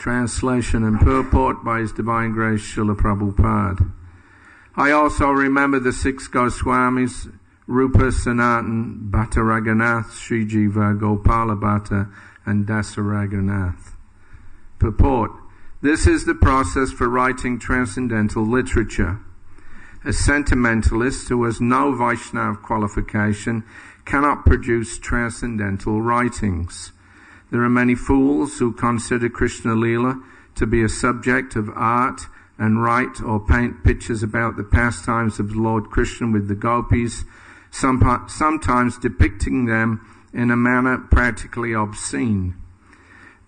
Translation and purport by His Divine Grace Srila Prabhupada. I also remember the 6 Goswamis, Rupa, Sanatan, Bhatta Raghunath, Sri Jiva, Gopala Bhatta, and Dasa Raghunath. Purport. This is the process for writing transcendental literature. A sentimentalist who has no Vaishnava qualification cannot produce transcendental writings. There are many fools who consider Krishna lila to be a subject of art and write or paint pictures about the pastimes of Lord Krishna with the gopis, sometimes depicting them in a manner practically obscene.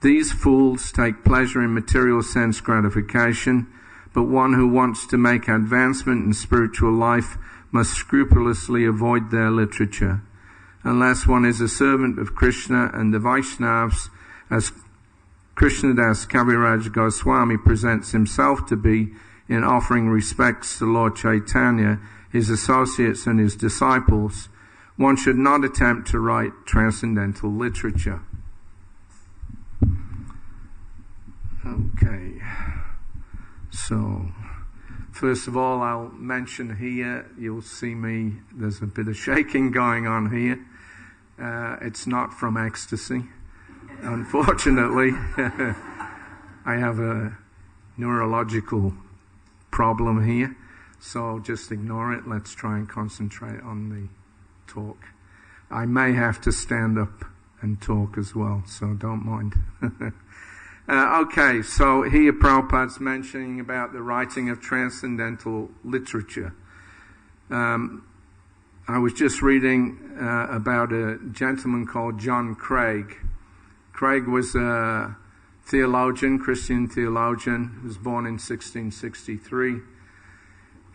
These fools take pleasure in material sense gratification, but one who wants to make advancement in spiritual life must scrupulously avoid their literature. Unless one is a servant of Krishna and the Vaishnavas, as Krishnadas Kaviraj Goswami presents himself to be in offering respects to Lord Chaitanya, his associates and his disciples, one should not attempt to write transcendental literature. Okay. So, first of all, I'll mention here, you'll see me, there's a bit of shaking going on here. It's not from ecstasy. Unfortunately, I have a neurological problem here, so just ignore it. Let's try and concentrate on the talk. I may have to stand up and talk as well, so don't mind. Okay, so here Prabhupada's mentioning about the writing of transcendental literature. I was just reading about a gentleman called John Craig. Craig was a theologian, Christian theologian, who was born in 1663.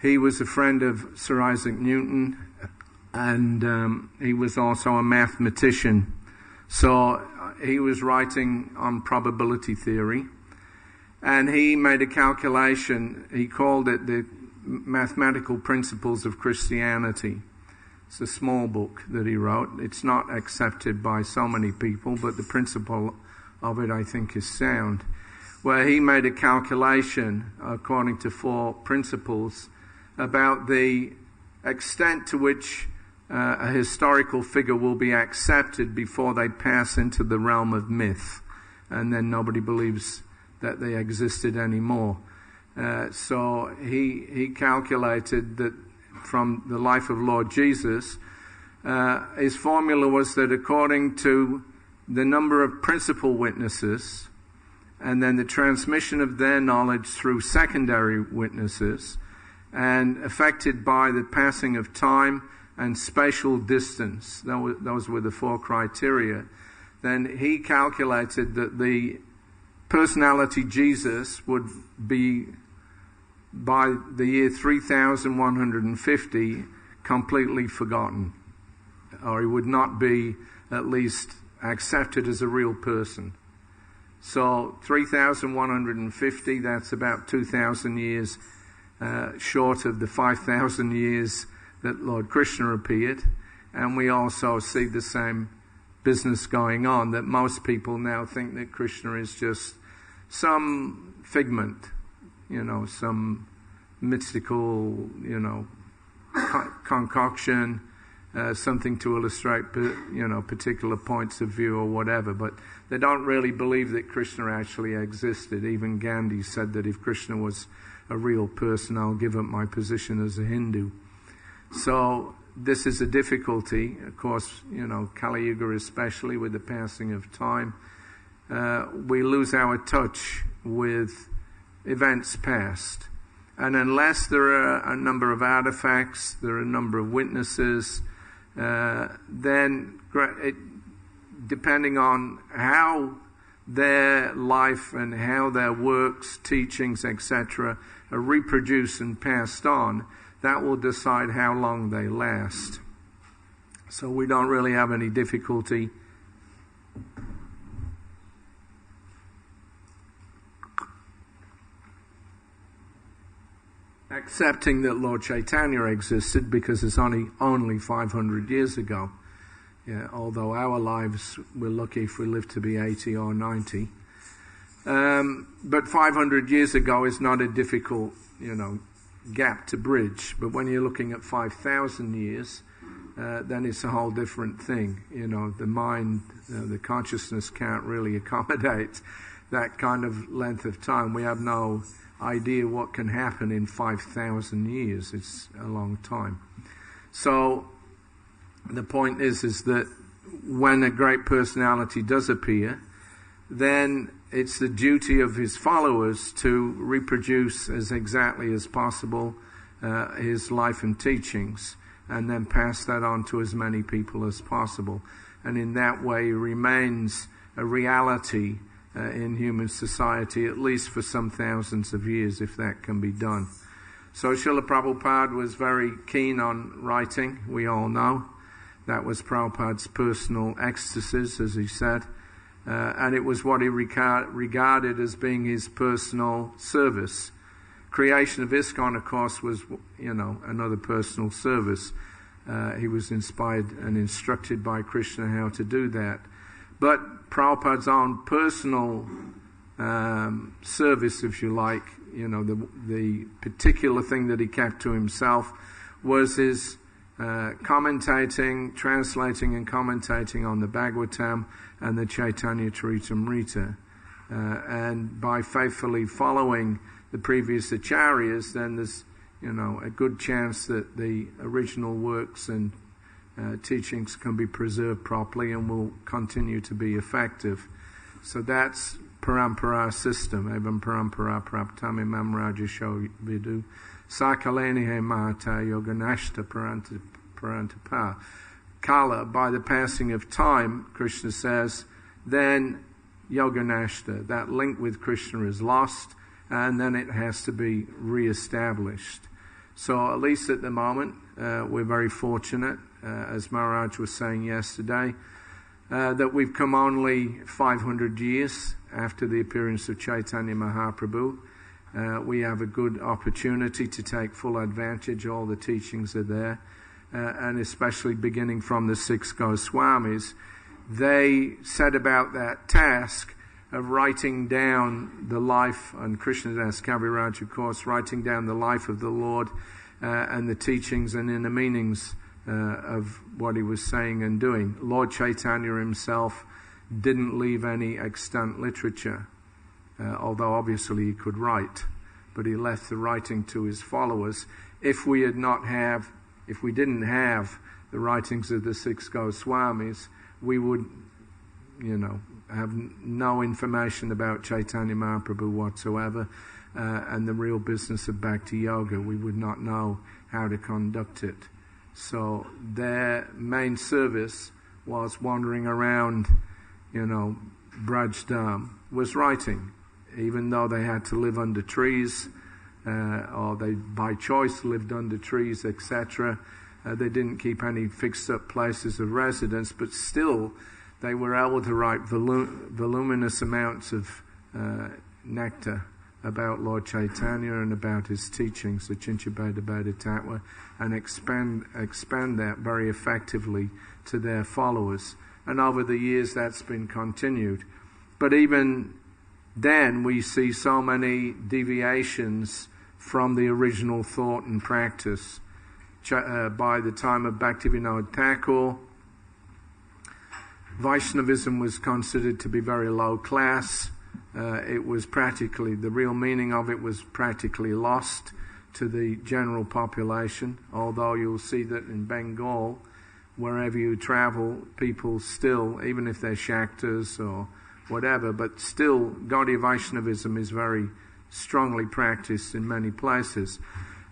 He was a friend of Sir Isaac Newton, and he was also a mathematician. So he was writing on probability theory, and he made a calculation. He called it the Mathematical Principles of Christianity. It's a small book that he wrote. It's not accepted by so many people, but the principle of it, I think, is sound. Where he made a calculation, according to 4 principles, about the extent to which a historical figure will be accepted before they pass into the realm of myth, and then nobody believes that they existed anymore. So he calculated that from the life of Lord Jesus, his formula was that according to the number of principal witnesses and then the transmission of their knowledge through secondary witnesses and affected by the passing of time and spatial distance, those were the 4 criteria, then he calculated that the personality Jesus would be, by the year 3150, completely forgotten, or he would not be at least accepted as a real person. So 3150, that's about 2,000 years short of the 5,000 years that Lord Krishna appeared. And we also see the same business going on, that most people now think that Krishna is just some figment, some mystical, concoction, something to illustrate, particular points of view or whatever. But they don't really believe that Krishna actually existed. Even Gandhi said that if Krishna was a real person, I'll give up my position as a Hindu. So this is a difficulty, of course, Kali Yuga especially, with the passing of time. We lose our touch with events past. And unless there are a number of artifacts, there are a number of witnesses, then depending on how their life and how their works, teachings, etc. are reproduced and passed on, that will decide how long they last. So we don't really have any difficulty accepting that Lord Chaitanya existed, because it's only 500 years ago. Yeah, although our lives, we're lucky if we live to be 80 or 90. But 500 years ago is not a difficult, gap to bridge. But when you're looking at 5,000 years, then it's a whole different thing. The mind, the consciousness can't really accommodate that kind of length of time. We have no idea what can happen in 5,000 years. It's a long time. So the point is that when a great personality does appear, then it's the duty of his followers to reproduce as exactly as possible his life and teachings, and then pass that on to as many people as possible. And in that way remains a reality in human society, at least for some thousands of years, if that can be done. So Srila Prabhupada was very keen on writing, we all know. That was Prabhupada's personal ecstasies, as he said. And it was what he regarded as being his personal service. Creation of ISKCON, of course, was, another personal service. He was inspired and instructed by Krishna how to do that. But Prabhupada's own personal service, if you like, the particular thing that he kept to himself was his translating and commentating on the Bhagavatam and the Chaitanya Charitamrita. And by faithfully following the previous acharyas, then there's, a good chance that the original works and teachings can be preserved properly and will continue to be effective. So that's parampara system. Evam parampara praptami mamrajasho vidu sakaleni he mahata yoganashta parantapa. Kala, by the passing of time, Krishna says, then yoganashta, that link with Krishna is lost, and then it has to be re-established. So at least at the moment, we're very fortunate, as Maharaj was saying yesterday, that we've come only 500 years after the appearance of Chaitanya Mahaprabhu. We have a good opportunity to take full advantage. All the teachings are there, and especially beginning from the 6 Goswamis. They set about that task of writing down the life, and Krishnadas Kaviraj, of course, writing down the life of the Lord and the teachings and inner meanings of what he was saying and doing. Lord Chaitanya himself didn't leave any extant literature, although obviously he could write, but he left the writing to his followers. If we didn't have the writings of the 6 Goswamis, we would, have no information about Chaitanya Mahaprabhu whatsoever, and the real business of Bhakti Yoga. We would not know how to conduct it. So their main service was wandering around, Brajdam, was writing, even though they had to live under trees, or they by choice lived under trees, etc. They didn't keep any fixed up places of residence, but still they were able to write voluminous amounts of nectar about Lord Chaitanya and about his teachings, the Chinchabeda Beda Tattva, and expand that very effectively to their followers. And over the years that's been continued. But even then we see so many deviations from the original thought and practice. By the time of Bhaktivinoda Thakur, Vaishnavism was considered to be very low class. It was practically, the real meaning of it was practically lost to the general population, although you'll see that in Bengal, wherever you travel, people still, even if they're Shaktas or whatever, but still Gaudiya Vaishnavism is very strongly practiced in many places.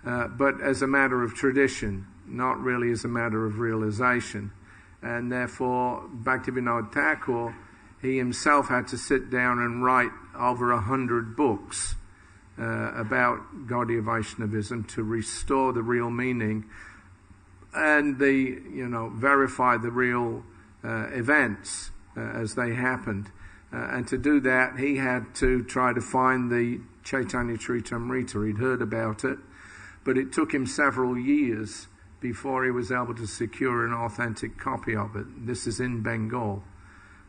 But as a matter of tradition, not really as a matter of realization. And therefore, Bhaktivinoda Thakur, he himself had to sit down and write over 100 books about Gaudiya Vaishnavism to restore the real meaning and verify the real events as they happened. And to do that, he had to try to find the Chaitanya Charitamrita. He'd heard about it, but it took him several years before he was able to secure an authentic copy of it. This is in Bengal.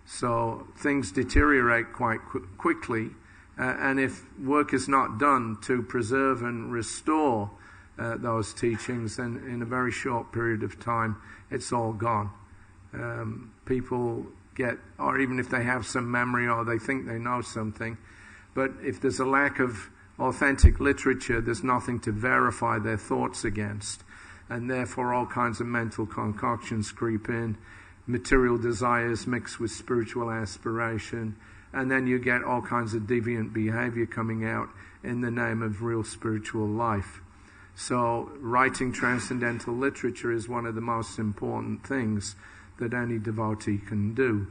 So things deteriorate quite quickly, And if work is not done to preserve and restore those teachings, then in a very short period of time, it's all gone. People get, or even if they have some memory or they think they know something, but if there's a lack of authentic literature, there's nothing to verify their thoughts against. And therefore all kinds of mental concoctions creep in, material desires mixed with spiritual aspiration, and then you get all kinds of deviant behavior coming out in the name of real spiritual life. So writing transcendental literature is one of the most important things that any devotee can do,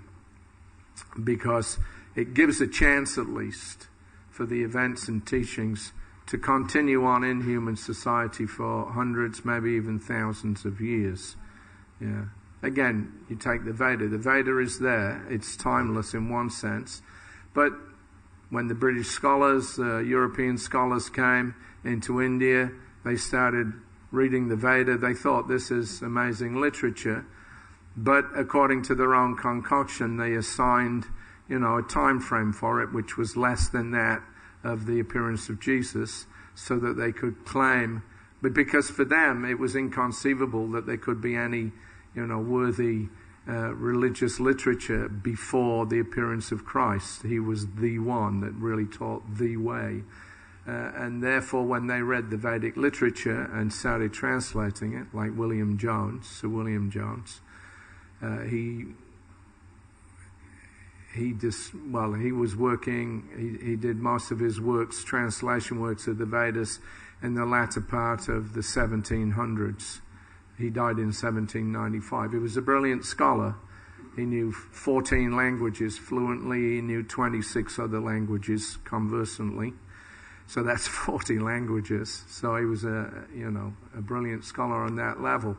because it gives a chance at least for the events and teachings to continue on in human society for hundreds, maybe even thousands of years. Yeah. Again, you take the Veda. The Veda is there. It's timeless in one sense. But when the British scholars, European scholars came into India, they started reading the Veda. They thought this is amazing literature. But according to their own concoction, they assigned, a time frame for it, which was less than that of the appearance of Jesus, so that they could claim. But because for them it was inconceivable that there could be any, worthy religious literature before the appearance of Christ. He was the one that really taught the way. And therefore, when they read the Vedic literature and started translating it, like Sir William Jones, he was working, he did most of his works, translation works of the Vedas, in the latter part of the 1700s. He died in 1795. He was a brilliant scholar. He knew 14 languages fluently. He knew 26 other languages conversantly. So that's 40 languages. So he was a brilliant scholar on that level.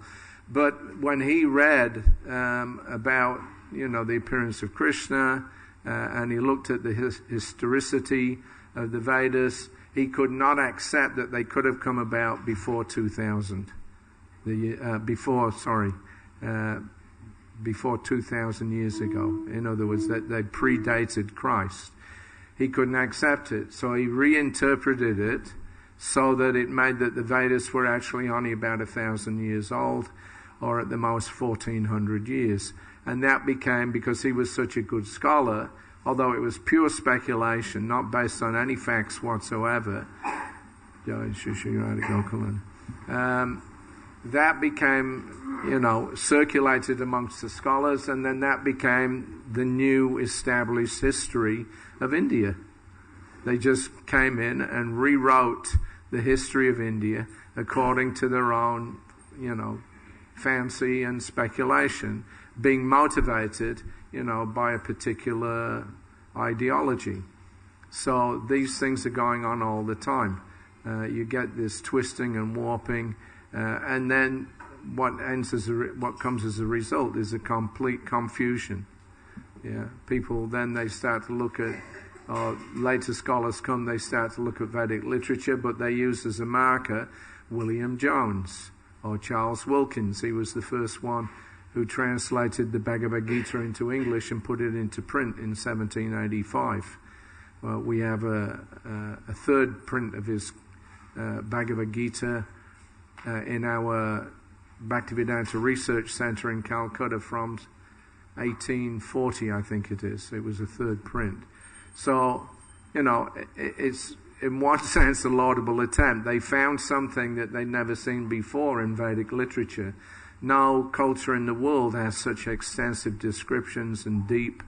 But when he read about, the appearance of Krishna, and he looked at the historicity of the Vedas, he could not accept that they could have come about before 2000. Before 2,000 years ago. In other words, that they predated Christ. He couldn't accept it. So he reinterpreted it so that it made that the Vedas were actually only about 1,000 years old, or at the most 1,400 years. And that became, because he was such a good scholar, although it was pure speculation, not based on any facts whatsoever, that became, circulated amongst the scholars, and then that became the new established history of India. They just came in and rewrote the history of India according to their own, fancy and speculation, being motivated, by a particular ideology. So these things are going on all the time. You get this twisting and warping, and then what comes as a result is a complete confusion. Yeah, people then they start to look at, later scholars come, they start to look at Vedic literature, but they use as a marker William Jones or Charles Wilkins. He was the first one who translated the Bhagavad Gita into English and put it into print in 1785. We have a third print of his Bhagavad Gita in our Bhaktivedanta Research Center in Calcutta from 1840, I think it is. It was a third print. So, it's in one sense a laudable attempt. They found something that they'd never seen before in Vedic literature. No culture in the world has such extensive descriptions and deep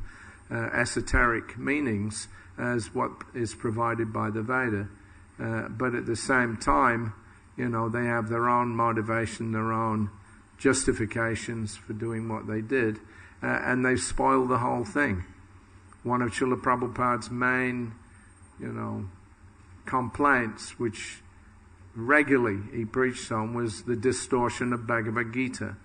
esoteric meanings as what is provided by the Veda. But at the same time, they have their own motivation, their own justifications for doing what they did, and they've spoiled the whole thing. One of Srila Prabhupada's main, complaints, which regularly he preached on, was the distortion of Bhagavad Gita.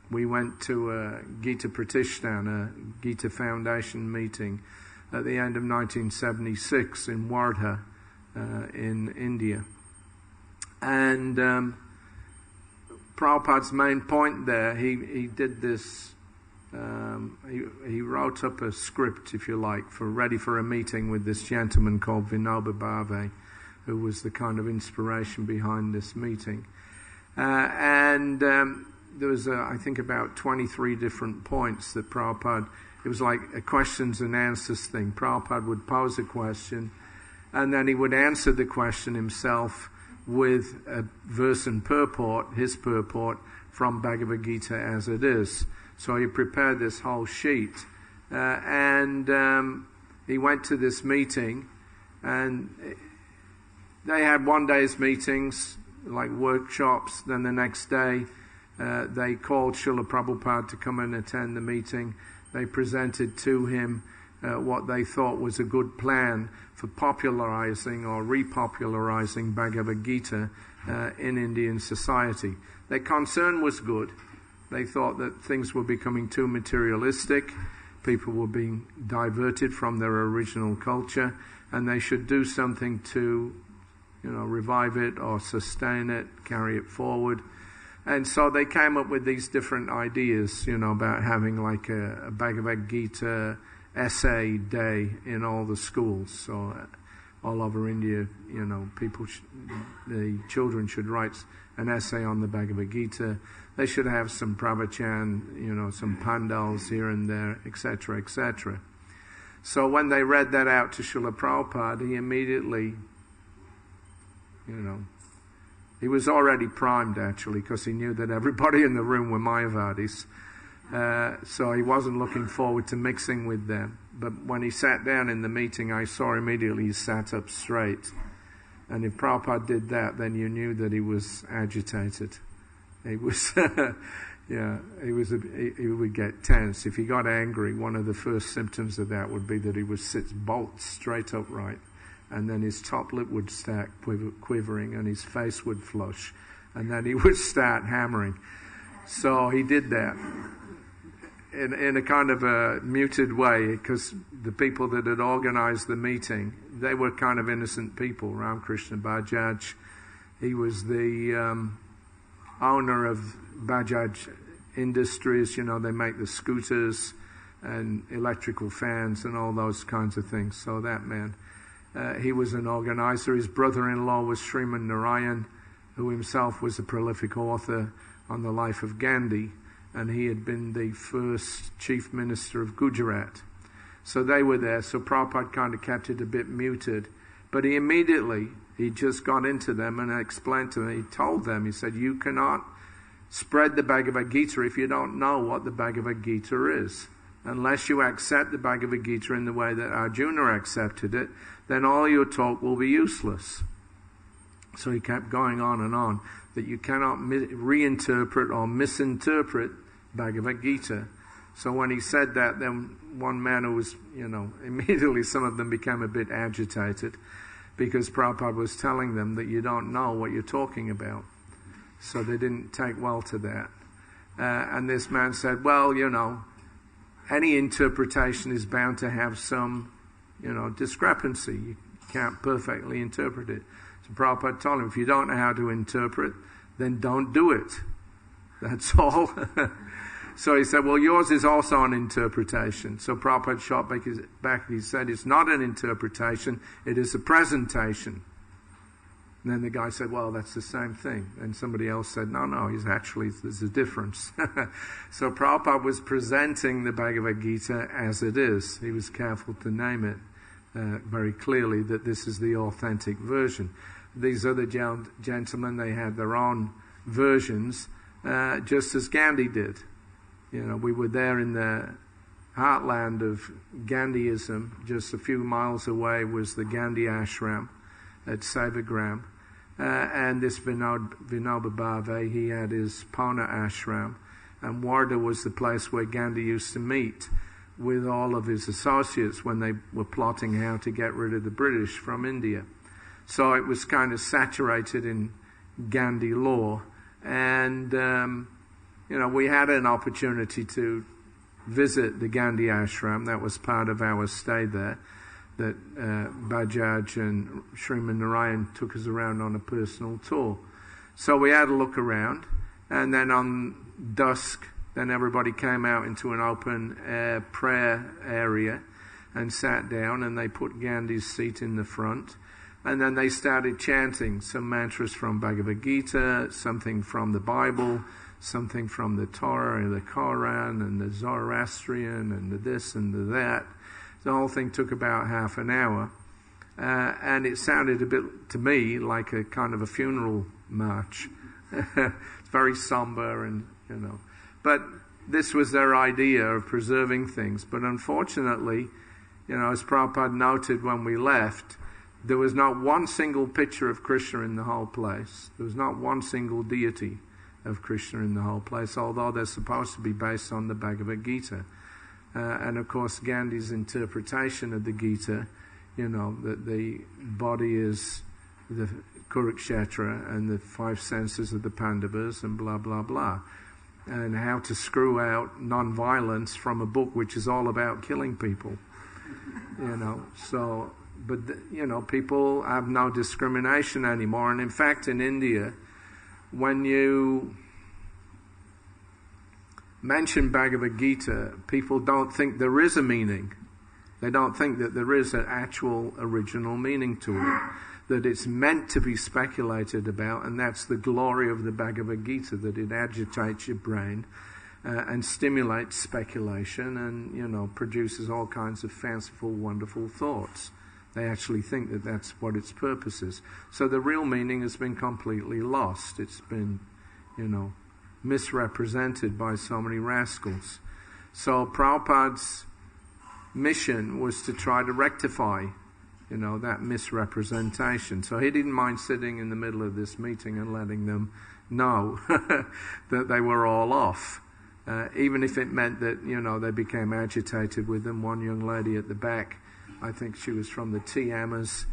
We went to a Gita Pratishthan, a Gita Foundation meeting at the end of 1976 in Wardha, in India. And Prabhupada's main point there, he did this He wrote up a script, if you like, ready for a meeting with this gentleman called Vinoba Bhave, who was the kind of inspiration behind this meeting. There was, I think, about 23 different points that Prabhupada, it was like a questions and answers thing. Prabhupada would pose a question, and then he would answer the question himself with a verse and purport, his purport, from Bhagavad Gita as it is. So he prepared this whole sheet, and he went to this meeting, and they had one day's meetings, like workshops. Then the next day, they called Srila Prabhupada to come and attend the meeting. They presented to him what they thought was a good plan for popularizing or repopularizing Bhagavad Gita in Indian society. Their concern was good. They thought that things were becoming too materialistic, people were being diverted from their original culture, and they should do something to, revive it or sustain it, carry it forward. And so they came up with these different ideas, about having like a Bhagavad Gita essay day in all the schools. So all over India, the children should write an essay on the Bhagavad Gita. They should have some pravachan, some pandals here and there, etc., etc. So when they read that out to Srila Prabhupada, he immediately, he was already primed actually, because he knew that everybody in the room were Mayavadis. So he wasn't looking forward to mixing with them. But when he sat down in the meeting, I saw immediately he sat up straight. And if Prabhupada did that, then you knew that he was agitated. He was, he would get tense. If he got angry, one of the first symptoms of that would be that he would sit bolt straight upright. And then his top lip would start quivering and his face would flush. And then he would start hammering. So he did that in a kind of a muted way, because the people that had organized the meeting, they were kind of innocent people. Ramakrishna Bajaj, he was the owner of Bajaj Industries. They make the scooters and electrical fans and all those kinds of things. So that man, he was an organizer. His brother-in-law was Sriman Narayan, who himself was a prolific author on the life of Gandhi, and he had been the first chief minister of Gujarat. So they were there. So Prabhupada kind of kept it a bit muted. But he just got into them and explained to them, he told them, he said, you cannot spread the Bhagavad Gita if you don't know what the Bhagavad Gita is. Unless you accept the Bhagavad Gita in the way that Arjuna accepted it, then all your talk will be useless. So he kept going on, that you cannot reinterpret or misinterpret Bhagavad Gita. So when he said that, then one man who was, immediately some of them became a bit agitated, because Prabhupada was telling them that you don't know what you're talking about. So they didn't take well to that. And this man said, well, any interpretation is bound to have some, discrepancy. You can't perfectly interpret it. So Prabhupada told him, if you don't know how to interpret, then don't do it. That's all. So he said, well, yours is also an interpretation. So Prabhupada shot back. He said, it's not an interpretation, it is a presentation. And then the guy said, well, that's the same thing. And somebody else said, no, there's a difference. So Prabhupada was presenting the Bhagavad Gita as it is. He was careful to name it very clearly that this is the authentic version. These other gentlemen, they had their own versions, just as Gandhi did. We were there in the heartland of Gandhiism. Just a few miles away was the Gandhi ashram at Sevagram. And this Vinoba Bhave, he had his Pune ashram. And Wardha was the place where Gandhi used to meet with all of his associates when they were plotting how to get rid of the British from India. So it was kind of saturated in Gandhi law. And, we had an opportunity to visit the Gandhi ashram. That was part of our stay there. That Bajaj and Sriman Narayan took us around on a personal tour. So we had a look around. And then on dusk, Then everybody came out into an open air prayer area and sat down, and they put Gandhi's seat in the front. And then they started chanting some mantras from Bhagavad Gita, something from the Bible, something from the Torah and the Quran and the Zoroastrian and the this and the that. The whole thing took about half an hour. And it sounded a bit, to me, like a kind of a funeral march. It's very somber and, But this was their idea of preserving things. But unfortunately, as Prabhupada noted when we left, there was not one single picture of Krishna in the whole place. There was not one single deity of Krishna in the whole place, although they're supposed to be based on the Bhagavad Gita. And of course, Gandhi's interpretation of the Gita, that the body is the Kurukshetra and the 5 senses of the Pandavas and blah, blah, blah. And how to screw out non-violence from a book which is all about killing people. So, but, people have no discrimination anymore. And in fact, in India, when you mention Bhagavad Gita, people don't think there is a meaning. They don't think that there is an actual original meaning to it, that it's meant to be speculated about, and that's the glory of the Bhagavad Gita, that it agitates your brain and stimulates speculation and, produces all kinds of fanciful, wonderful thoughts. They actually think that that's what its purpose is. So the real meaning has been completely lost. It's been, misrepresented by so many rascals. So Prabhupada's mission was to try to rectify, that misrepresentation. So he didn't mind sitting in the middle of this meeting and letting them know that they were all off. Even if it meant that, they became agitated with them. One young lady at the back, I think she was from the T-Amas,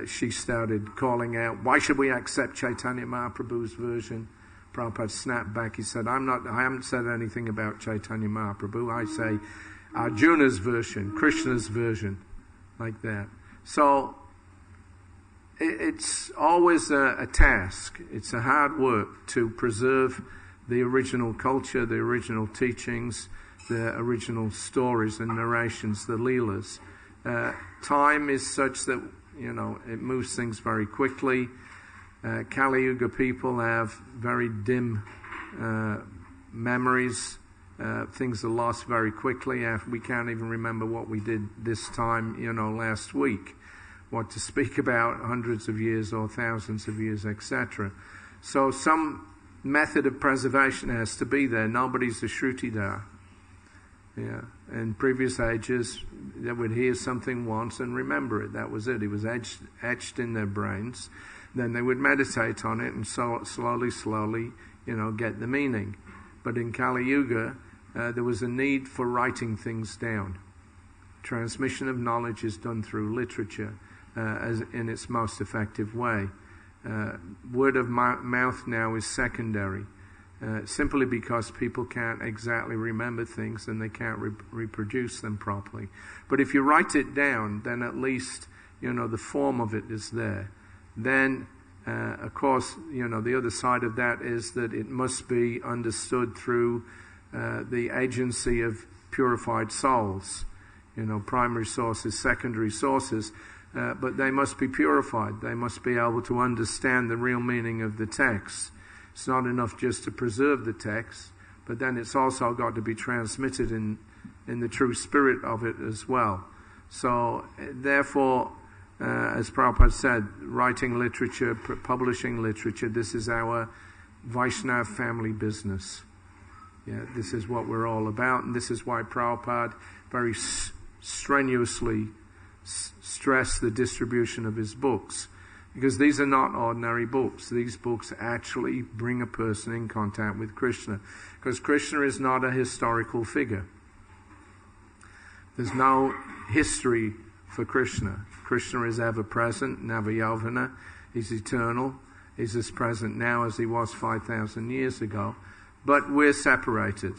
she started calling out, "Why should we accept Chaitanya Mahaprabhu's version?" Prabhupada snapped back. He said, I haven't said anything about Chaitanya Mahaprabhu. I say Arjuna's version, Krishna's version, like that. So it's always a task. It's a hard work to preserve the original culture, the original teachings, the original stories and narrations, the leelas. Time is such that, it moves things very quickly. Kali Yuga people have very dim memories. Things are lost very quickly. We can't even remember what we did this time, last week. What to speak about hundreds of years or thousands of years, etc. So some method of preservation has to be there. Nobody's a Shrutidar. Yeah. In previous ages, they would hear something once and remember it. That was it. It was etched in their brains. Then they would meditate on it and so slowly, get the meaning. But in Kali Yuga, there was a need for writing things down. Transmission of knowledge is done through literature as in its most effective way. Word of mouth now is secondary, simply because people can't exactly remember things and they can't reproduce them properly. But if you write it down, then at least, the form of it is there. Then, of course, the other side of that is that it must be understood through the agency of purified souls. Primary sources, secondary sources, but they must be purified. They must be able to understand the real meaning of the text. It's not enough just to preserve the text, but then it's also got to be transmitted in the true spirit of it as well. So, therefore, as Prabhupada said, writing literature, publishing literature, this is our Vaishnava family business. Yeah, this is what we're all about, and this is why Prabhupada very strenuously stressed the distribution of his books, because these are not ordinary books. These books actually bring a person in contact with Krishna, because Krishna is not a historical figure. There's no history for Krishna. Krishna is ever present, Navayavana. He's eternal. He's as present now as he was 5,000 years ago. But we're separated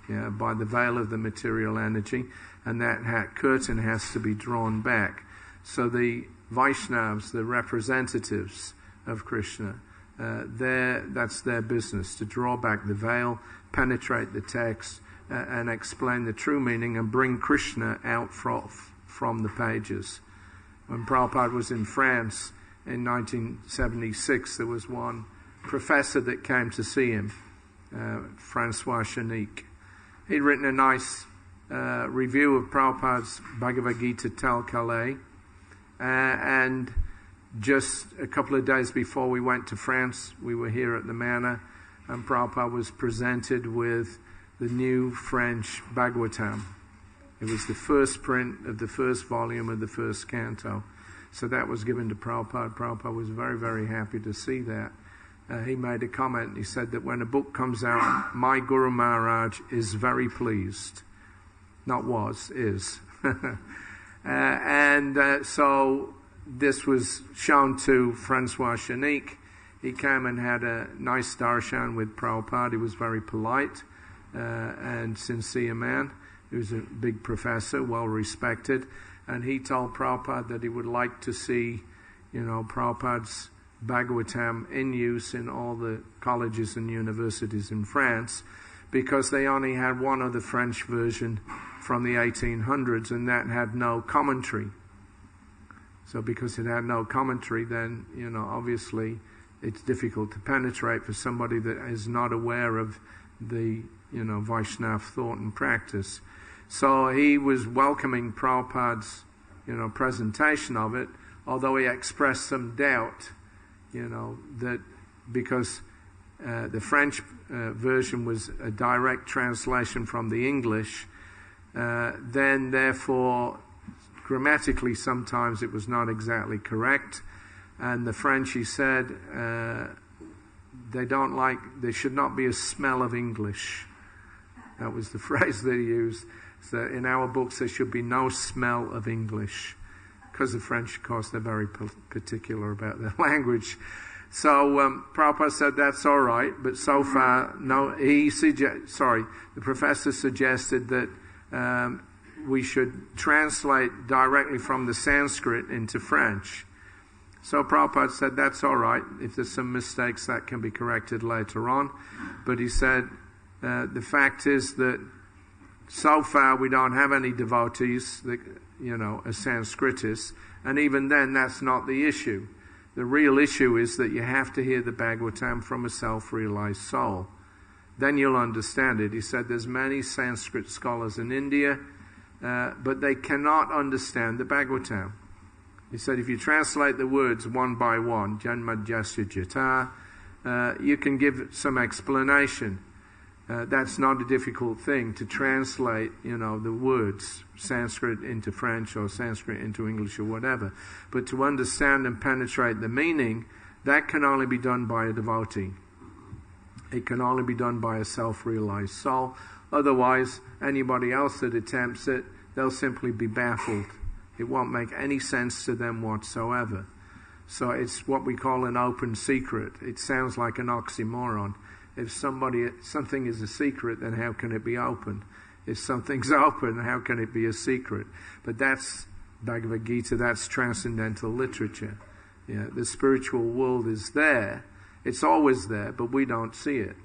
by the veil of the material energy, and that curtain has to be drawn back. So the Vaishnavas, the representatives of Krishna, That's their business, to draw back the veil, penetrate the text, and explain the true meaning and bring Krishna out from the pages. When Prabhupada was in France in 1976, there was one professor that came to see him, Francois Chenique. He'd written a nice review of Prabhupada's Bhagavad Gita Tel Kale, and just a couple of days before we went to France, we were here at the Manor, and Prabhupada was presented with the new French Bhagavatam. It was the first print of the first volume of the first canto. So that was given to Prabhupada. Prabhupada was very, very happy to see that. He made a comment. He said that when a book comes out, my Guru Maharaj is very pleased. Not was, is. So this was shown to Francois Chenique. He came and had a nice darshan with Prabhupada. He was very polite and sincere man. He was a big professor, well respected. And he told Prabhupada that he would like to see, Prabhupada's Bhagavatam in use in all the colleges and universities in France, because they only had one other French version from the 1800s, and that had no commentary. So because it had no commentary, then, obviously it's difficult to penetrate for somebody that is not aware of the, Vaishnava thought and practice. So he was welcoming Prabhupada's, presentation of it, although he expressed some doubt, that because the French version was a direct translation from the English, then therefore grammatically sometimes it was not exactly correct. And the French, he said, there should not be a smell of English. That was the phrase that he used. So in our books there should be no smell of English. Because the French, of course, they're very particular about their language. So Prabhupada said that's all right, but so far, no. The professor suggested that we should translate directly from the Sanskrit into French. So Prabhupada said that's all right. If there's some mistakes, that can be corrected later on. But he said the fact is that so far we don't have any devotees that, as Sanskritists, and even then that's not the issue. The real issue is that you have to hear the Bhagavatam from a self-realized soul. Then you'll understand it. He said there's many Sanskrit scholars in India, but they cannot understand the Bhagavatam. He said if you translate the words one by one, Janma Jasya Jata, you can give some explanation. That's not a difficult thing to translate, the words, Sanskrit into French or Sanskrit into English or whatever. But to understand and penetrate the meaning, that can only be done by a devotee. It can only be done by a self-realized soul. Otherwise, anybody else that attempts it, they'll simply be baffled. It won't make any sense to them whatsoever. So it's what we call an open secret. It sounds like an oxymoron. If something is a secret, then how can it be open? If something's open, how can it be a secret? But that's Bhagavad Gita, that's transcendental literature. Yeah, the spiritual world is there. It's always there, but we don't see it.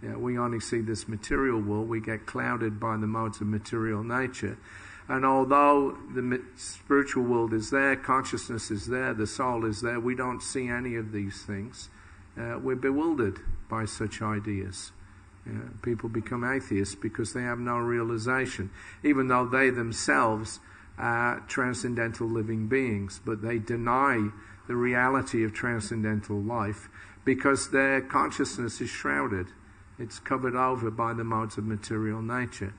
Yeah, we only see this material world. We get clouded by the modes of material nature. And although the spiritual world is there, consciousness is there, the soul is there, we don't see any of these things. We're bewildered by such ideas. People become atheists because they have no realization, even though they themselves are transcendental living beings, but they deny the reality of transcendental life because their consciousness is shrouded. It's covered over by the modes of material nature.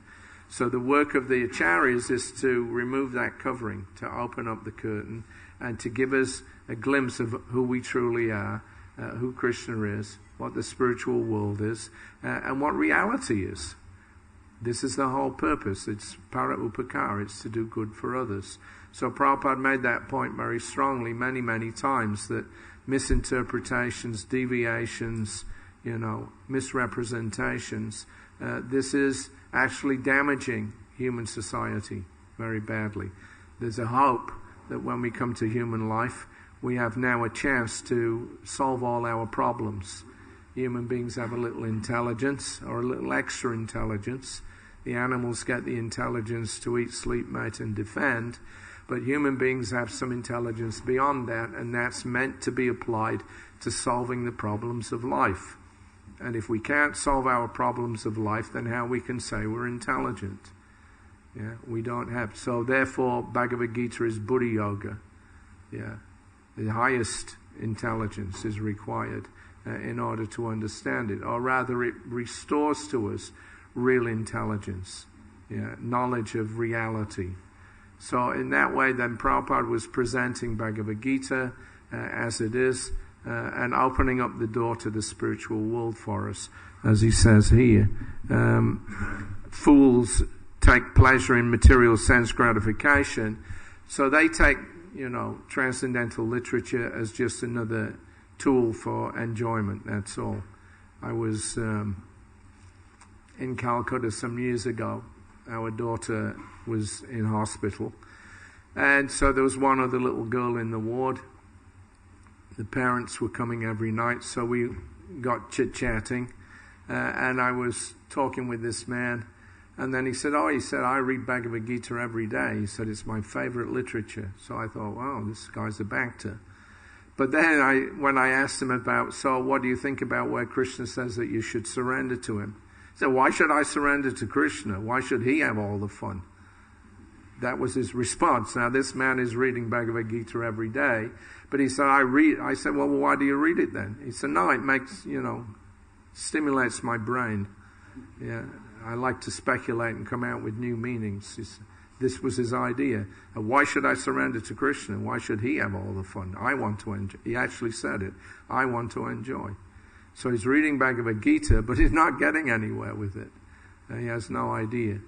So the work of the acharyas is to remove that covering, to open up the curtain, and to give us a glimpse of who we truly are, who Krishna is, what the spiritual world is, and what reality is. This is the whole purpose. It's para upakara, it's to do good for others. So Prabhupada made that point very strongly many, many times, that misinterpretations, deviations, misrepresentations, this is actually damaging human society very badly. There's a hope that when we come to human life, we have now a chance to solve all our problems. Human beings have a little intelligence, or a little extra intelligence. The animals get the intelligence to eat, sleep, mate, and defend. But human beings have some intelligence beyond that, and that's meant to be applied to solving the problems of life. And if we can't solve our problems of life, then how we can say we're intelligent? Yeah, we don't have. So therefore, Bhagavad Gita is Buddha Yoga. Yeah, the highest intelligence is required in order to understand it, or rather, it restores to us real intelligence, knowledge of reality. So in that way, then Prabhupada was presenting Bhagavad Gita as it is, and opening up the door to the spiritual world for us, as he says here. Fools take pleasure in material sense gratification, so they take, transcendental literature as just another tool for enjoyment, that's all. I was in Calcutta some years ago. Our daughter was in hospital, and so there was one other little girl in the ward. The parents were coming every night, so we got chit-chatting, and I was talking with this man, and then he said, I read Bhagavad Gita every day. He said, it's my favorite literature. So I thought, wow, this guy's a Bhakta. But then when I asked him about, so what do you think about where Krishna says that you should surrender to him? He said, why should I surrender to Krishna? Why should he have all the fun? That was his response. Now, this man is reading Bhagavad Gita every day, but he said, I said, well, why do you read it then? He said, no, it makes, stimulates my brain. Yeah, I like to speculate and come out with new meanings. This was his idea. Why should I surrender to Krishna? Why should he have all the fun? I want to enjoy. He actually said it. I want to enjoy. So he's reading Bhagavad Gita, but he's not getting anywhere with it. He has no idea.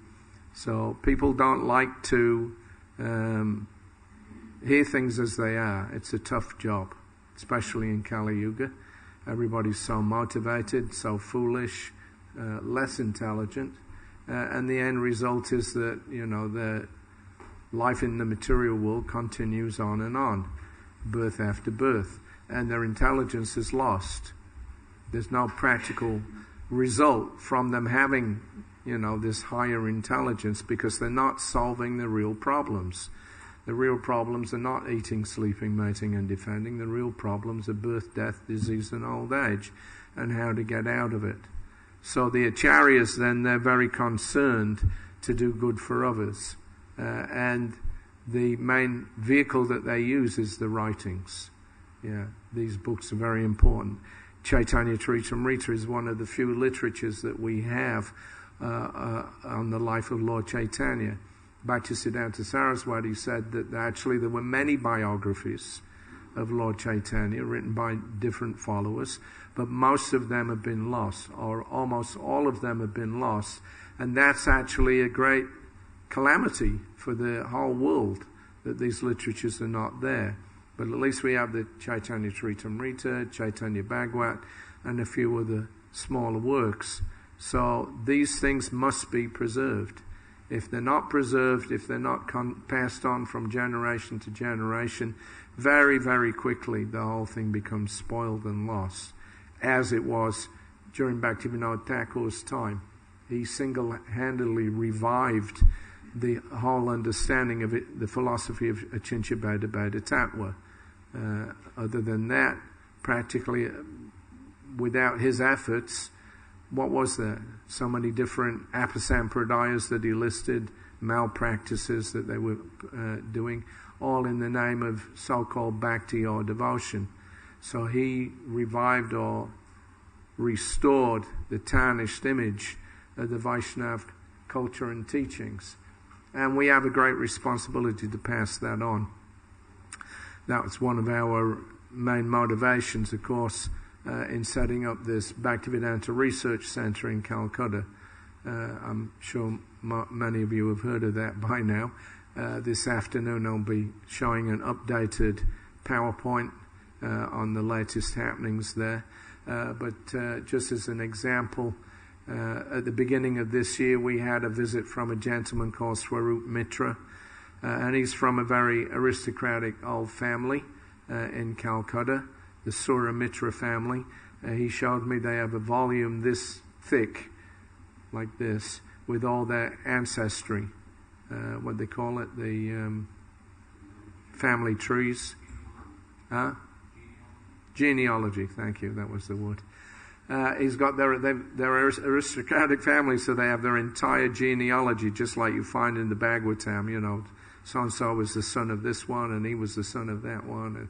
So people don't like to hear things as they are. It's a tough job, especially in Kali Yuga. Everybody's so motivated, so foolish, less intelligent. And the end result is that, the life in the material world continues on, birth after birth. And their intelligence is lost. There's no practical result from them having, this higher intelligence, because they're not solving the real problems. The real problems are not eating, sleeping, mating, and defending. The real problems are birth, death, disease, and old age, and how to get out of it. So the acharyas then, they're very concerned to do good for others. And the main vehicle that they use is the writings. Yeah, these books are very important. Chaitanya Charitamrita is one of the few literatures that we have on the life of Lord Chaitanya. Bhaktisiddhanta Saraswati said that actually there were many biographies of Lord Chaitanya written by different followers, but most of them have been lost, or almost all of them have been lost, and that's actually a great calamity for the whole world, that these literatures are not there. But at least we have the Chaitanya Charitamrita, Chaitanya Bhagavat, and a few other smaller works. So these things must be preserved. If they're not preserved, if they're not passed on from generation to generation, very, very quickly the whole thing becomes spoiled and lost, as it was during Bhaktivinoda Thakur's time. He single-handedly revived the whole understanding of it, the philosophy of Achintya Bheda Bheda Tattva. Other than that, practically without his efforts, what was there? So many different apasampradayas that he listed, malpractices that they were doing, all in the name of so-called bhakti or devotion. So he revived or restored the tarnished image of the Vaishnava culture and teachings. And we have a great responsibility to pass that on. That was one of our main motivations, of course, in setting up this Bhaktivedanta Research Center in Calcutta. I'm sure many of you have heard of that by now. This afternoon I'll be showing an updated PowerPoint on the latest happenings there. But just as an example, at the beginning of this year we had a visit from a gentleman called Swarup Mitra, and he's from a very aristocratic old family. in Calcutta, the Suramitra family. He showed me they have a volume this thick, like this, with all their ancestry. What they call it, the family trees. Genealogy, thank you, that was the word. He's got their aristocratic family, so they have their entire genealogy, just like you find in the Bhagavatam, you know. So-and-so was the son of this one, and he was the son of that one. And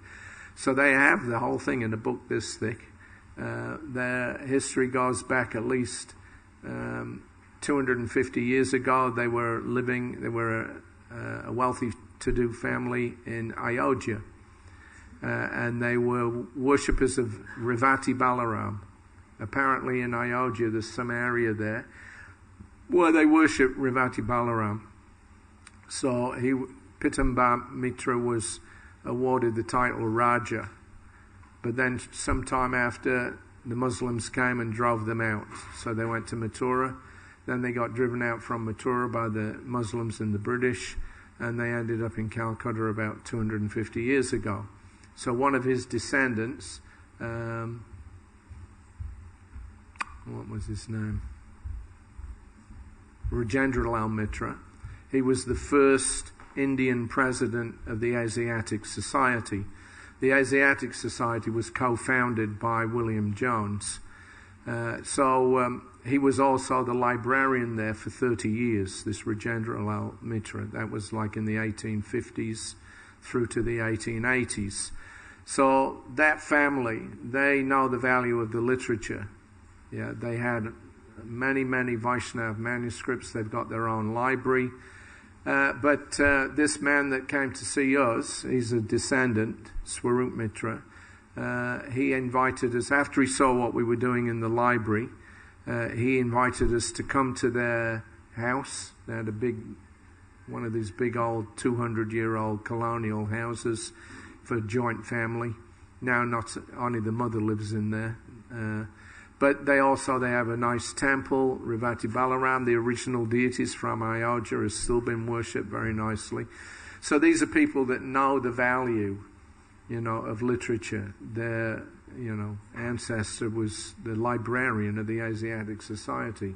so they have the whole thing in a book this thick. Their history goes back at least 250 years ago. They were a wealthy to-do family in Ayodhya. And they were worshippers of Revati Balaram. Apparently in Ayodhya there's some area there where they worship Revati Balaram. So Pitamba Mitra was awarded the title Raja. But then sometime after, the Muslims came and drove them out. So they went to Mathura. Then they got driven out from Mathura by the Muslims and the British. And they ended up in Calcutta about 250 years ago. So one of his descendants, what was his name? Rajendralal Mitra. He was the first Indian president of the Asiatic Society. The Asiatic Society was co-founded by William Jones. He was also the librarian there for 30 years, this Rajendralal Mitra. That was like in the 1850s through to the 1880s. So that family, they know the value of the literature. Yeah, they had many, many Vaishnav manuscripts. They've got their own library. But this man that came to see us, he's a descendant, Swarup Mitra. He invited us, after he saw what we were doing in the library, he invited us to come to their house. They had one of these big old 200-year-old colonial houses for joint family. Now not only the mother lives in there, but they have a nice temple. Revati Balaram, the original deities from Ayodhya, has still been worshipped very nicely. So these are people that know the value, of literature. Their, ancestor was the librarian of the Asiatic Society.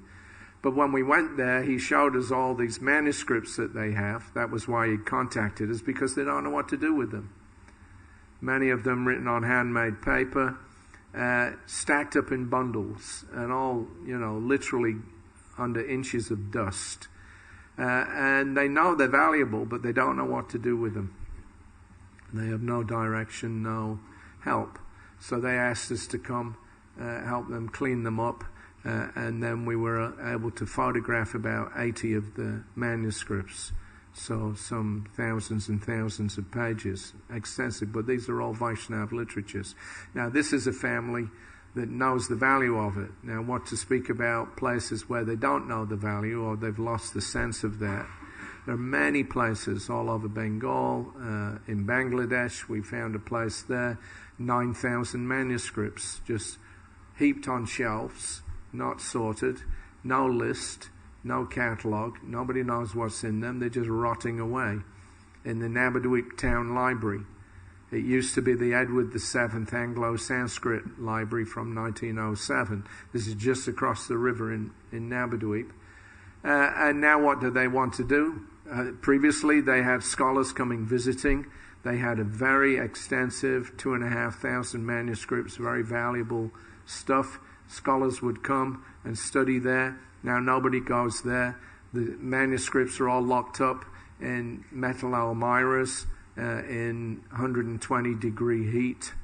But when we went there, he showed us all these manuscripts that they have. That was why he contacted us, because they don't know what to do with them. Many of them written on handmade paper, stacked up in bundles, and all, literally under inches of dust. And they know they're valuable, but they don't know what to do with them. They have no direction, no help. So they asked us to come help them clean them up, and then we were able to photograph about 80 of the manuscripts. So some thousands and thousands of pages, extensive, but these are all Vaishnav literatures. Now this is a family that knows the value of it. Now what to speak about places where they don't know the value or they've lost the sense of that. There are many places all over Bengal. In Bangladesh, we found a place there, 9,000 manuscripts just heaped on shelves, not sorted, no list, no catalogue, nobody knows what's in them, they're just rotting away in the Nabadwip Town Library. It used to be the Edward VII Anglo-Sanskrit Library from 1907. This is just across the river in Nabadwip. And now what do they want to do? Previously they had scholars coming visiting. They had a very extensive 2,500 manuscripts, very valuable stuff. Scholars would come and study there. Now nobody goes there. The manuscripts are all locked up in metal almirahs in 120-degree heat.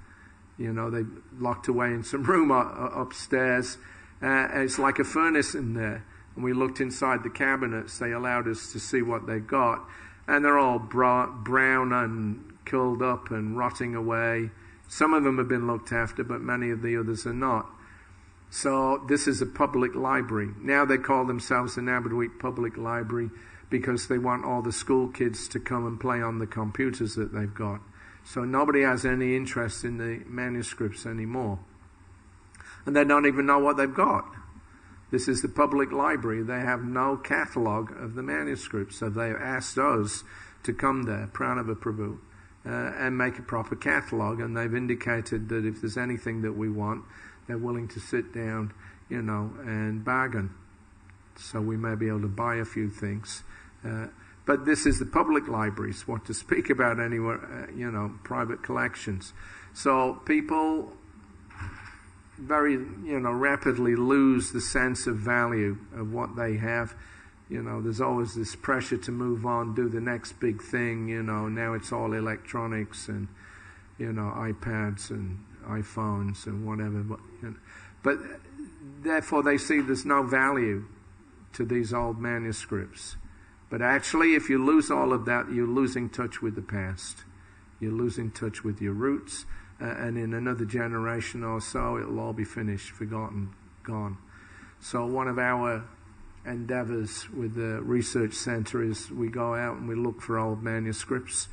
They locked away in some room upstairs. It's like a furnace in there. And we looked inside the cabinets. They allowed us to see what they got. And they're all brown and curled up and rotting away. Some of them have been looked after, but many of the others are not. So this is a public library. Now they call themselves the Nabadwip Public Library because they want all the school kids to come and play on the computers that they've got. So nobody has any interest in the manuscripts anymore. And they don't even know what they've got. This is the public library. They have no catalogue of the manuscripts. So they asked us to come there, Pranava Prabhu, and make a proper catalogue. And they've indicated that if there's anything that we want, they're willing to sit down, and bargain. So we may be able to buy a few things. But this is the public libraries, what to speak about anywhere, private collections. So people very, rapidly lose the sense of value of what they have. There's always this pressure to move on, do the next big thing, now it's all electronics and, iPads and iPhones and whatever. But therefore they see there's no value to these old manuscripts. But actually, if you lose all of that, you're losing touch with the past. You're losing touch with your roots. And in another generation or so, it'll all be finished, forgotten, gone. So one of our endeavors with the research center is we go out and we look for old manuscripts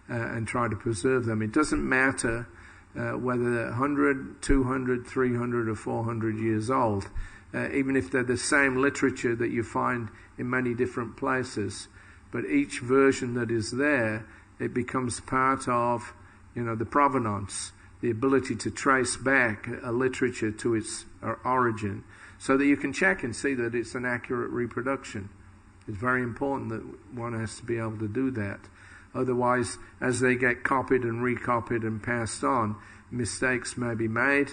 and try to preserve them. It doesn't matter whether they're 100, 200, 300 or 400 years old. Even if they're the same literature that you find in many different places. But each version that is there, it becomes part of, the provenance, the ability to trace back a literature to its origin, so that you can check and see that it's an accurate reproduction. It's very important that one has to be able to do that. Otherwise, as they get copied and recopied and passed on, mistakes may be made,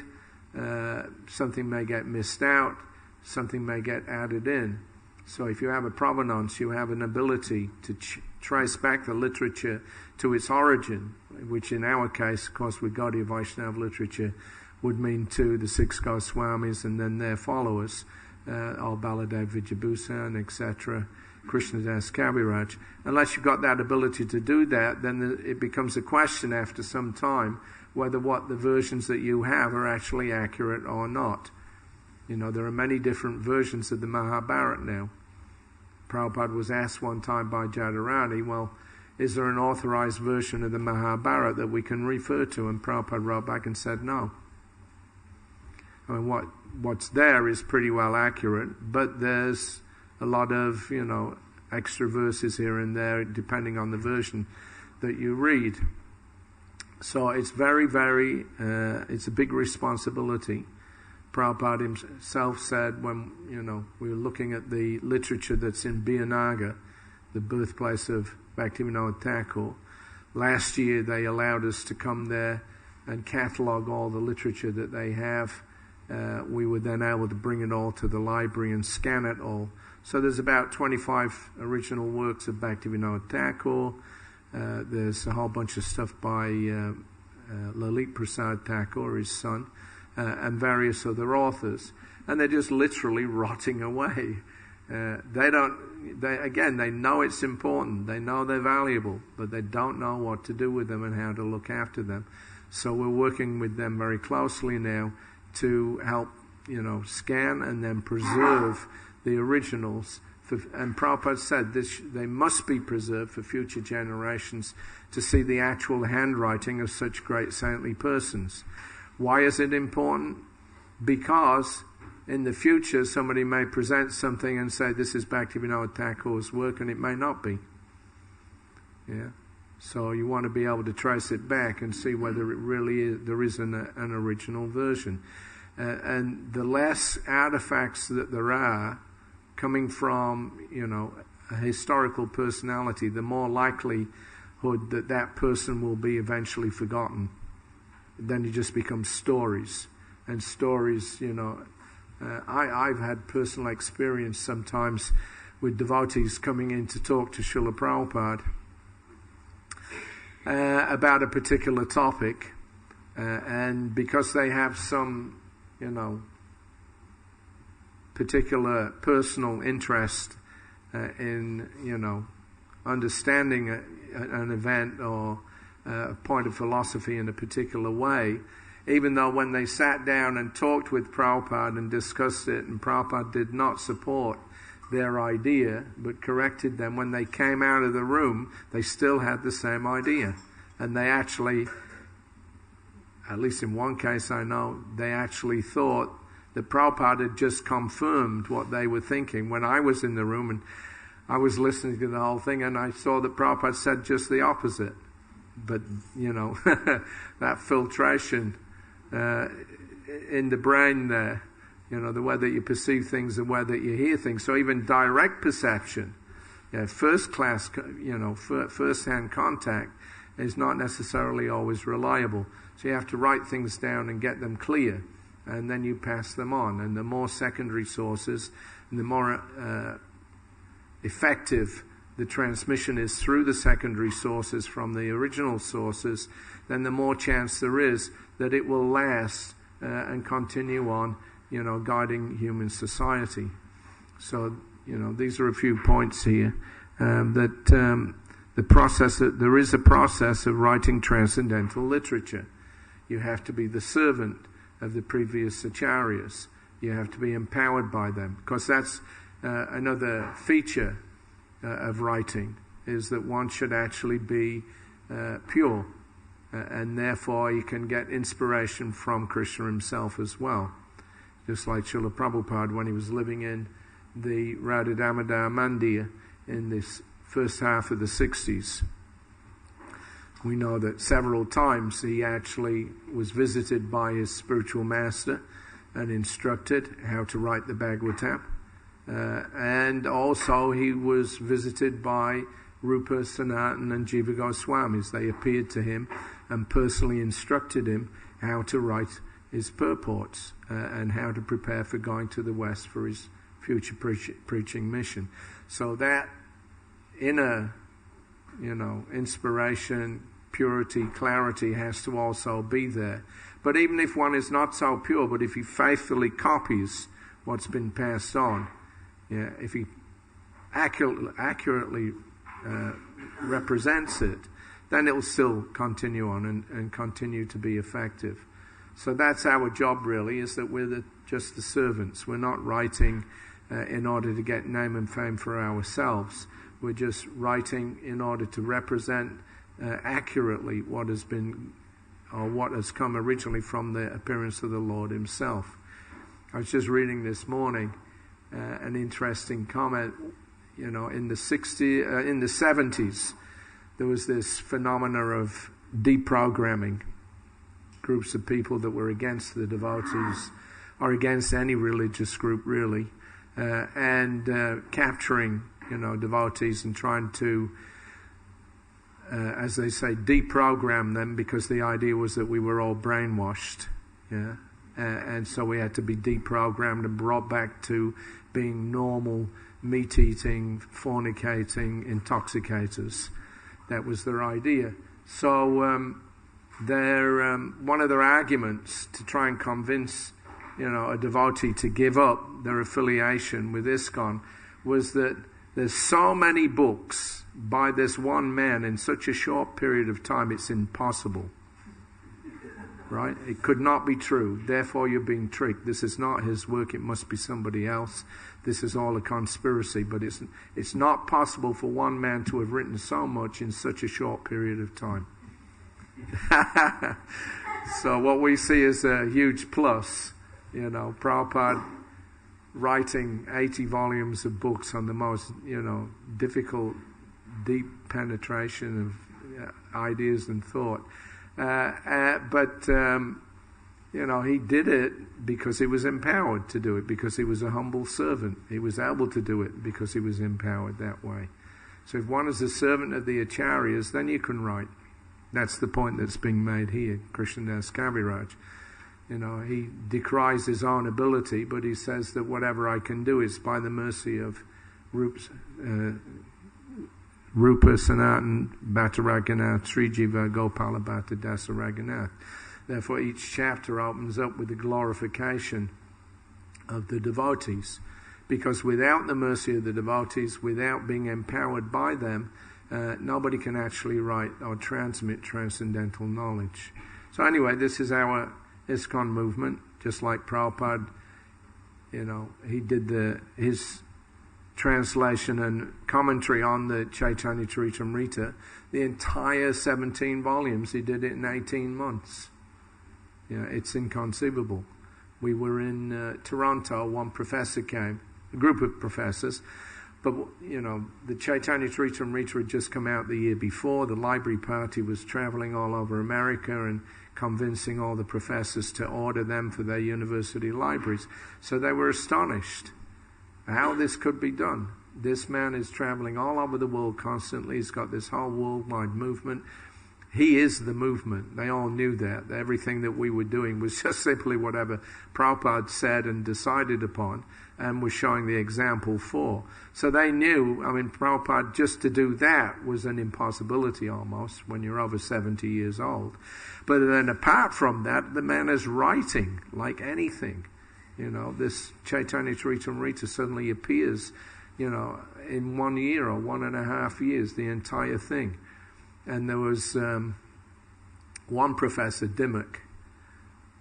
something may get missed out, something may get added in. So if you have a provenance, you have an ability to trace back the literature to its origin, which in our case, of course, with Gaudiya Vaishnava literature, would mean to the six Goswamis and then their followers, all Baladev Vijayabhushan, etc., Krishnadas Kaviraj. Unless you've got that ability to do that, then it becomes a question after some time whether what the versions that you have are actually accurate or not. There are many different versions of the Mahabharata now. Prabhupada was asked one time by Jadharani, well, is there an authorized version of the Mahabharata that we can refer to? And Prabhupada wrote back and said no. I mean, what's there is pretty well accurate, but there's a lot of, extra verses here and there, depending on the version that you read. So it's very, very, it's a big responsibility. Prabhupada himself said when, we were looking at the literature that's in Biyanagar, the birthplace of Bhaktivinoda Thakur, last year they allowed us to come there and catalogue all the literature that they have. We were then able to bring it all to the library and scan it all. So there's about 25 original works of Bhaktivinoda Thakur. There's a whole bunch of stuff by Lalit Prasad Thakur, his son, and various other authors. And they're just literally rotting away. They know it's important. They know they're valuable, but they don't know what to do with them and how to look after them. So we're working with them very closely now to help, scan and then preserve the originals. And Prabhupada said they must be preserved for future generations to see the actual handwriting of such great saintly persons. Why is it important? Because in the future somebody may present something and say this is Bhaktivinoda Thakur's work, and it may not be. Yeah. So you want to be able to trace it back and see whether it really is, there is an original version. And the less artifacts that there are coming from, a historical personality, the more likelihood that that person will be eventually forgotten. Then it just becomes stories. And stories, I've had personal experience sometimes with devotees coming in to talk to Srila Prabhupada about a particular topic, and because they have some, particular personal interest in, understanding an event or a point of philosophy in a particular way, even though when they sat down and talked with Prabhupada and discussed it, and Prabhupada did not support their idea but corrected them, when they came out of the room they still had the same idea. And they actually, at least in one case I know, they actually thought that Prabhupada had just confirmed what they were thinking when I was in the room and I was listening to the whole thing, and I saw that Prabhupada said just the opposite. but that filtration in the brain there, the way that you perceive things, the way that you hear things. So even direct perception, first-class, first-hand contact is not necessarily always reliable. So you have to write things down and get them clear, and then you pass them on. And the more secondary sources, and the more effective the transmission is through the secondary sources from the original sources, then the more chance there is that it will last and continue on, guiding human society. So, these are a few points here that there is a process of writing transcendental literature. You have to be the servant of the previous acharyas. You have to be empowered by them, because that's another feature of writing, is that one should actually be pure, and therefore you can get inspiration from Krishna himself as well. Just like Srila Prabhupada, when he was living in the Radha Damodar Mandir in this first half of the 60s. We know that several times he actually was visited by his spiritual master and instructed how to write the Bhagavatam. And also he was visited by Rupa, Sanatan and Jiva Goswamis. They appeared to him and personally instructed him how to write his purports and how to prepare for going to the West for his future preaching mission. So that inner, inspiration, purity, clarity has to also be there. But even if one is not so pure, but if he faithfully copies what's been passed on, if he accurately represents it, then it will still continue on and continue to be effective. So that's our job, really, is that we're just the servants. We're not writing in order to get name and fame for ourselves. We're just writing in order to represent accurately what has been, or what has come originally from the appearance of the Lord himself. I was just reading this morning an interesting comment. In the 70s, there was this phenomena of deprogramming. Groups of people that were against the devotees, or against any religious group really, and capturing, devotees and trying to, as they say, deprogram them, because the idea was that we were all brainwashed, and so we had to be deprogrammed and brought back to being normal, meat-eating, fornicating intoxicators. That was their idea. So one of their arguments to try and convince, a devotee to give up their affiliation with ISKCON was that there's so many books by this one man in such a short period of time, it's impossible. Right? It could not be true. Therefore, you're being tricked. This is not his work. It must be somebody else. This is all a conspiracy. But it's not possible for one man to have written so much in such a short period of time. So what we see is a huge plus. Prabhupada writing 80 volumes of books on the most, difficult, deep penetration of ideas and thought. But he did it because he was empowered to do it, because he was a humble servant. He was able to do it because he was empowered that way. So if one is a servant of the acharyas, then you can write. That's the point that's being made here. Krishnadas Kaviraj, he decries his own ability, but he says that whatever I can do is by the mercy of Rupa, Sanatan, Bhatta Raghunath, Sri Jiva, Gopala Bhatta Dasa Raghunath. Therefore, each chapter opens up with the glorification of the devotees. Because without the mercy of the devotees, without being empowered by them, nobody can actually write or transmit transcendental knowledge. So anyway, this is our ISKCON movement, just like Prabhupada, he did his translation and commentary on the Chaitanya Charitamrita, the entire 17 volumes, he did it in 18 months. It's inconceivable. We were in Toronto, one professor came, a group of professors, But, the Chaitanya Charitamrita had just come out the year before. The library party was traveling all over America and convincing all the professors to order them for their university libraries. So they were astonished how this could be done. This man is traveling all over the world constantly. He's got this whole worldwide movement. He is the movement. They all knew that. Everything that we were doing was just simply whatever Prabhupada said and decided upon and was showing the example for. So they knew, Prabhupada, just to do that was an impossibility almost when you're over 70 years old. But then apart from that, the man is writing like anything. This Chaitanya Charitamrita suddenly appears, in 1 year or 1.5 years, the entire thing. And there was one professor, Dimmock.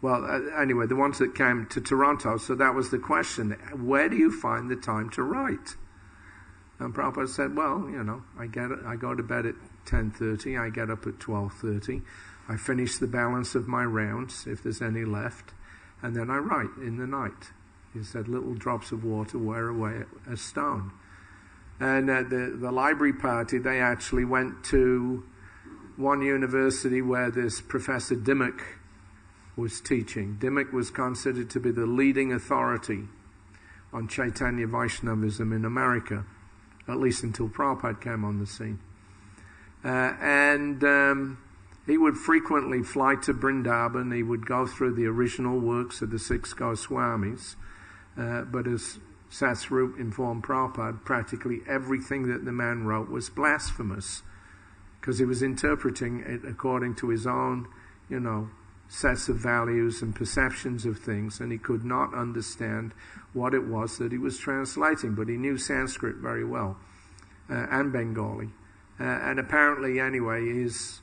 Well, anyway, the ones that came to Toronto, so that was the question. Where do you find the time to write? And Prabhupada said, well, I go to bed at 10:30, I get up at 12:30, I finish the balance of my rounds, if there's any left, and then I write in the night. He said, little drops of water wear away a stone. And the library party, they actually went to one university where this Professor Dimmock was teaching. Dimmock was considered to be the leading authority on Chaitanya Vaishnavism in America, at least until Prabhupada came on the scene. He would frequently fly to Vrindavan. He would go through the original works of the 6 Goswamis. But as Satsvarup informed Prabhupada, practically everything that the man wrote was blasphemous, because he was interpreting it according to his own, sets of values and perceptions of things, and he could not understand what it was that he was translating. But he knew Sanskrit very well, and Bengali. And apparently, anyway, his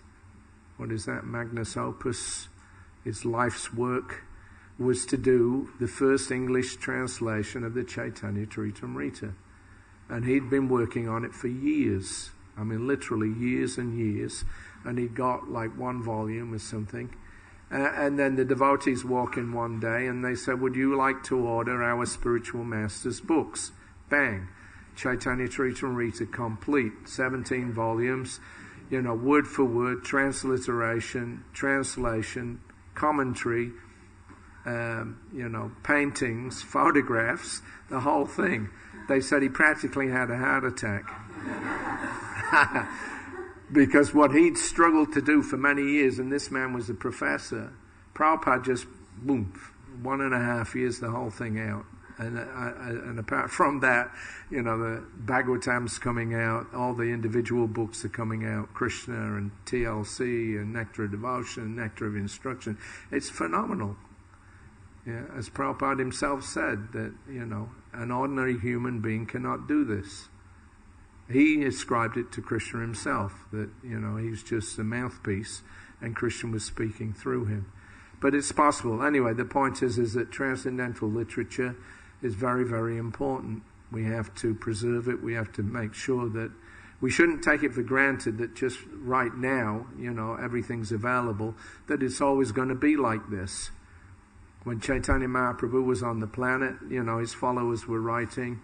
magnus opus, his life's work, was to do the first English translation of the Chaitanya Charitamrita. And he'd been working on it for years. Literally years and years. And he got like 1 volume or something. And then the devotees walk in one day and they said, would you like to order our spiritual master's books? Bang. Chaitanya Charitamrita complete. 17 volumes. Word for word, transliteration, translation, commentary, paintings, photographs, the whole thing. They said he practically had a heart attack. Because what he'd struggled to do for many years, and this man was a professor, Prabhupada just, boom, 1.5 years, the whole thing out. And apart from that, the Bhagavatam's coming out, all the individual books are coming out, Krishna and TLC and Nectar of Devotion, Nectar of Instruction. It's phenomenal. Yeah, as Prabhupada himself said, that, an ordinary human being cannot do this. He ascribed it to Krishna himself, that, he's just a mouthpiece and Krishna was speaking through him. But it's possible. Anyway, the point is that transcendental literature is very, very important. We have to preserve it. We have to make sure that we shouldn't take it for granted that just right now, everything's available, that it's always going to be like this. When Chaitanya Mahaprabhu was on the planet, his followers were writing.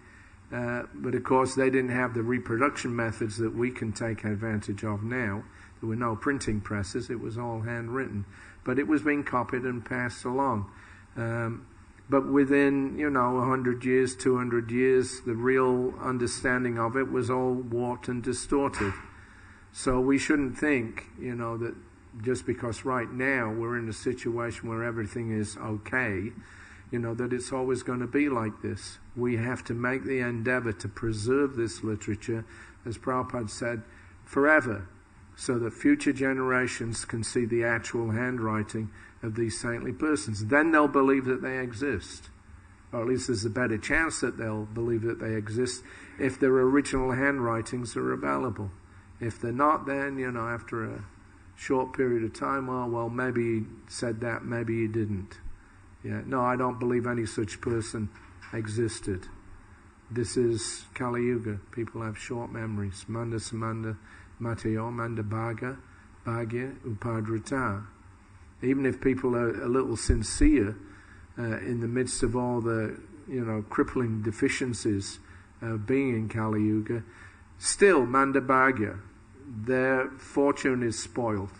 But of course, they didn't have the reproduction methods that we can take advantage of now. There were no printing presses. It was all handwritten. But it was being copied and passed along. But within, 100 years, 200 years, the real understanding of it was all warped and distorted. So we shouldn't think, that just because right now we're in a situation where everything is okay, that it's always going to be like this. We have to make the endeavor to preserve this literature, as Prabhupada said, forever, so that future generations can see the actual handwriting of these saintly persons. Then they'll believe that they exist. Or at least there's a better chance that they'll believe that they exist if their original handwritings are available. If they're not, then, after a short period of time, well, maybe he said that, maybe he didn't. Yeah, no, I don't believe any such person existed. This is Kali Yuga. People have short memories. Manda samanda mateo manda bhaga bhagya upadrata. Even if people are a little sincere in the midst of all the, crippling deficiencies being in Kali Yuga. Still, Mandabhagya, their fortune is spoiled.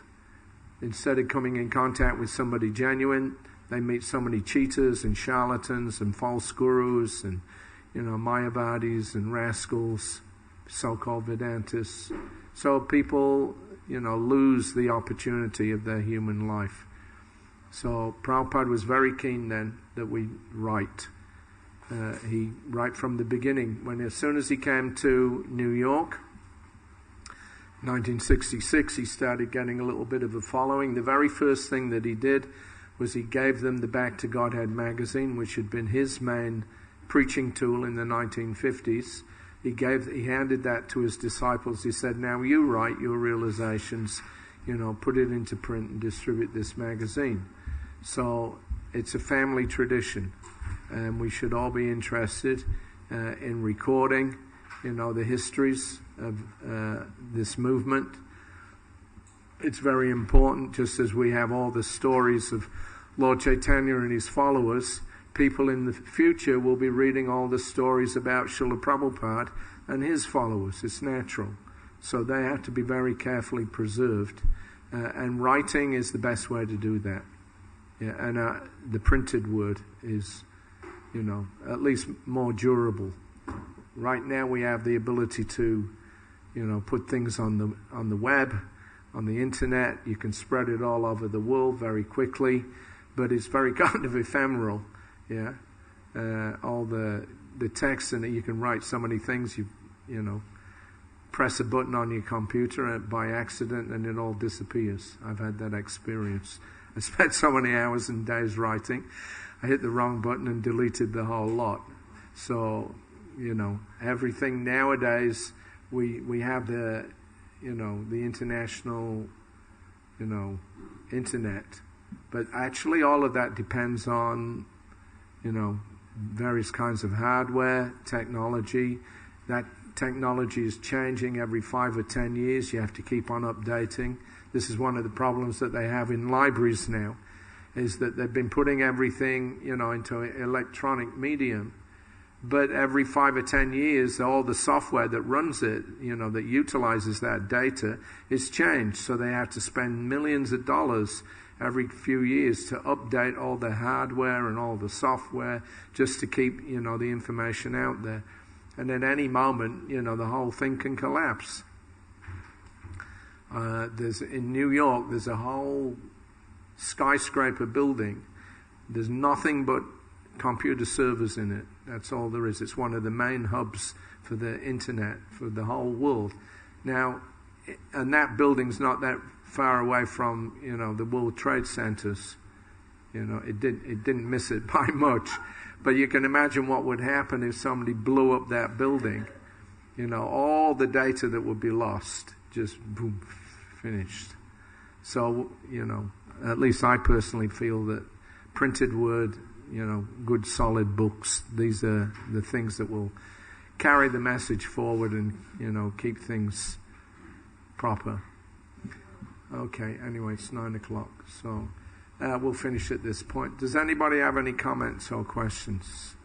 Instead of coming in contact with somebody genuine, they meet so many cheaters and charlatans and false gurus and, Mayavadis and rascals, so-called Vedantists. So people, lose the opportunity of their human life. So Prabhupada was very keen then that we write. He, right from the beginning, as soon as he came to New York, 1966, he started getting a little bit of a following. The very first thing that he did was he gave them the Back to Godhead magazine, which had been his main preaching tool in the 1950s. He handed that to his disciples. He said, now you write your realizations, put it into print and distribute this magazine. So it's a family tradition, and we should all be interested in recording, the histories of this movement. It's very important, just as we have all the stories of Lord Chaitanya and his followers. People in the future will be reading all the stories about Srila Prabhupada and his followers. It's natural. So they have to be very carefully preserved. And writing is the best way to do that. Yeah, and the printed word is, at least more durable. Right now we have the ability to, put things on the web, on the internet. You can spread it all over the world very quickly, but it's very kind of ephemeral. Yeah, all the text in it, you can write so many things. You press a button on your computer by accident, and it all disappears. I've had that experience. I spent so many hours and days writing. I hit the wrong button and deleted the whole lot. So, everything nowadays, we have the international, internet. But actually all of that depends on, various kinds of hardware, technology. That technology is changing every 5 or 10 years. You have to keep on updating. This is one of the problems that they have in libraries now, is that they've been putting everything, into electronic medium. But every 5 or 10 years, all the software that runs it, that utilizes that data, is changed. So they have to spend millions of dollars every few years to update all the hardware and all the software just to keep, the information out there. And at any moment, the whole thing can collapse. In New York, there's a whole skyscraper building. There's nothing but computer servers in it. That's all there is. It's one of the main hubs for the internet for the whole world. Now, and that building's not that far away from, the World Trade Centers. It didn't miss it by much. But you can imagine what would happen if somebody blew up that building. All the data that would be lost, just boom, finished. So, at least I personally feel that printed word, good solid books, these are the things that will carry the message forward and, keep things proper. Okay, anyway, it's 9 o'clock, so we'll finish at this point. Does anybody have any comments or questions?